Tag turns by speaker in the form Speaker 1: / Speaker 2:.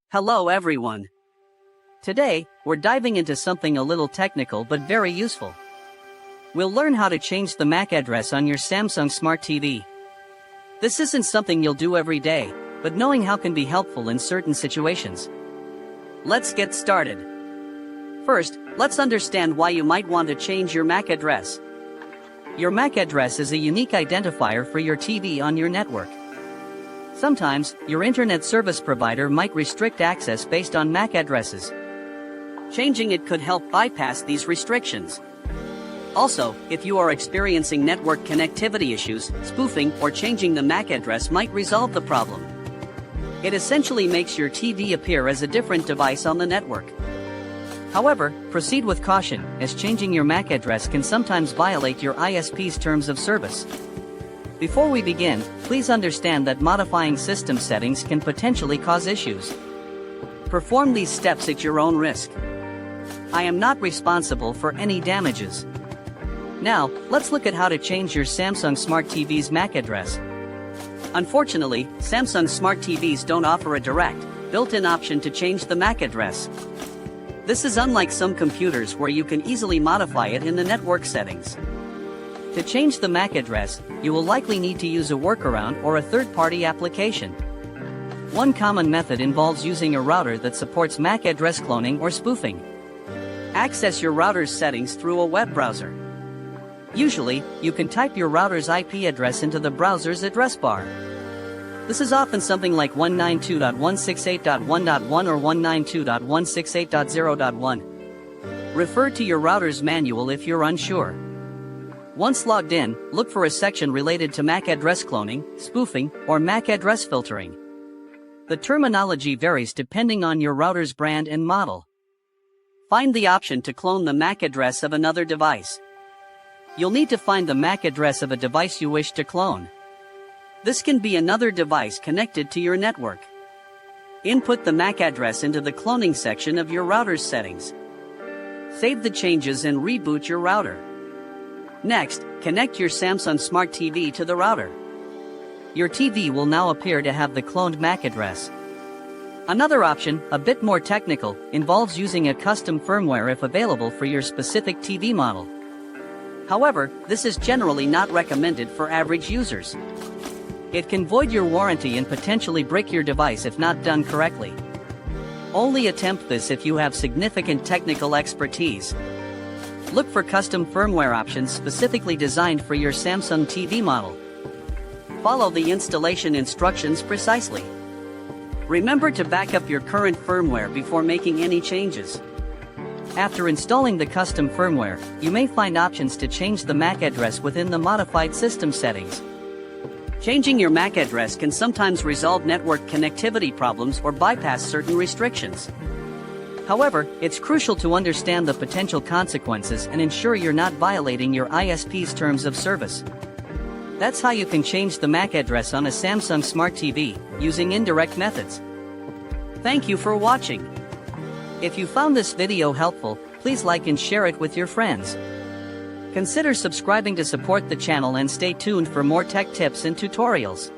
Speaker 1: Hello everyone. Today, we're diving into something a little technical but very useful. We'll learn how to change the MAC address on your Samsung Smart TV. This isn't something you'll do every day, but knowing how can be helpful in certain situations. Let's get started. First, let's understand why you might want to change your MAC address. Your MAC address is a unique identifier for your TV on your network. Sometimes, your internet service provider might restrict access based on MAC addresses. Changing it could help bypass these restrictions. Also, if you are experiencing network connectivity issues, spoofing or changing the MAC address might resolve the problem. It essentially makes your TV appear as a different device on the network. However, proceed with caution, as changing your MAC address can sometimes violate your ISP's terms of service. Before we begin, please understand that modifying system settings can potentially cause issues. Perform these steps at your own risk. I am not responsible for any damages. Now, let's look at how to change your Samsung Smart TV's MAC address. Unfortunately, Samsung Smart TVs don't offer a direct, built-in option to change the MAC address. This is unlike some computers where you can easily modify it in the network settings. To change the MAC address, you will likely need to use a workaround or a third-party application. One common method involves using a router that supports MAC address cloning or spoofing. Access your router's settings through a web browser. Usually, you can type your router's IP address into the browser's address bar. This is often something like 192.168.1.1 or 192.168.0.1. Refer to your router's manual if you're unsure. Once logged in, look for a section related to MAC address cloning, spoofing, or MAC address filtering. The terminology varies depending on your router's brand and model. Find the option to clone the MAC address of another device. You'll need to find the MAC address of a device you wish to clone. This can be another device connected to your network. Input the MAC address into the cloning section of your router's settings. Save the changes and reboot your router. Next, connect your Samsung Smart TV to the router. Your TV will now appear to have the cloned MAC address. Another option, a bit more technical, involves using a custom firmware if available for your specific TV model. However, this is generally not recommended for average users. It can void your warranty and potentially break your device if not done correctly. Only attempt this if you have significant technical expertise. Look for custom firmware options specifically designed for your Samsung TV model. Follow the installation instructions precisely. Remember to back up your current firmware before making any changes. After installing the custom firmware, you may find options to change the MAC address within the modified system settings. Changing your MAC address can sometimes resolve network connectivity problems or bypass certain restrictions. However, it's crucial to understand the potential consequences and ensure you're not violating your ISP's terms of service. That's how you can change the MAC address on a Samsung Smart TV, using indirect methods. Thank you for watching. If you found this video helpful, please like and share it with your friends. Consider subscribing to support the channel and stay tuned for more tech tips and tutorials.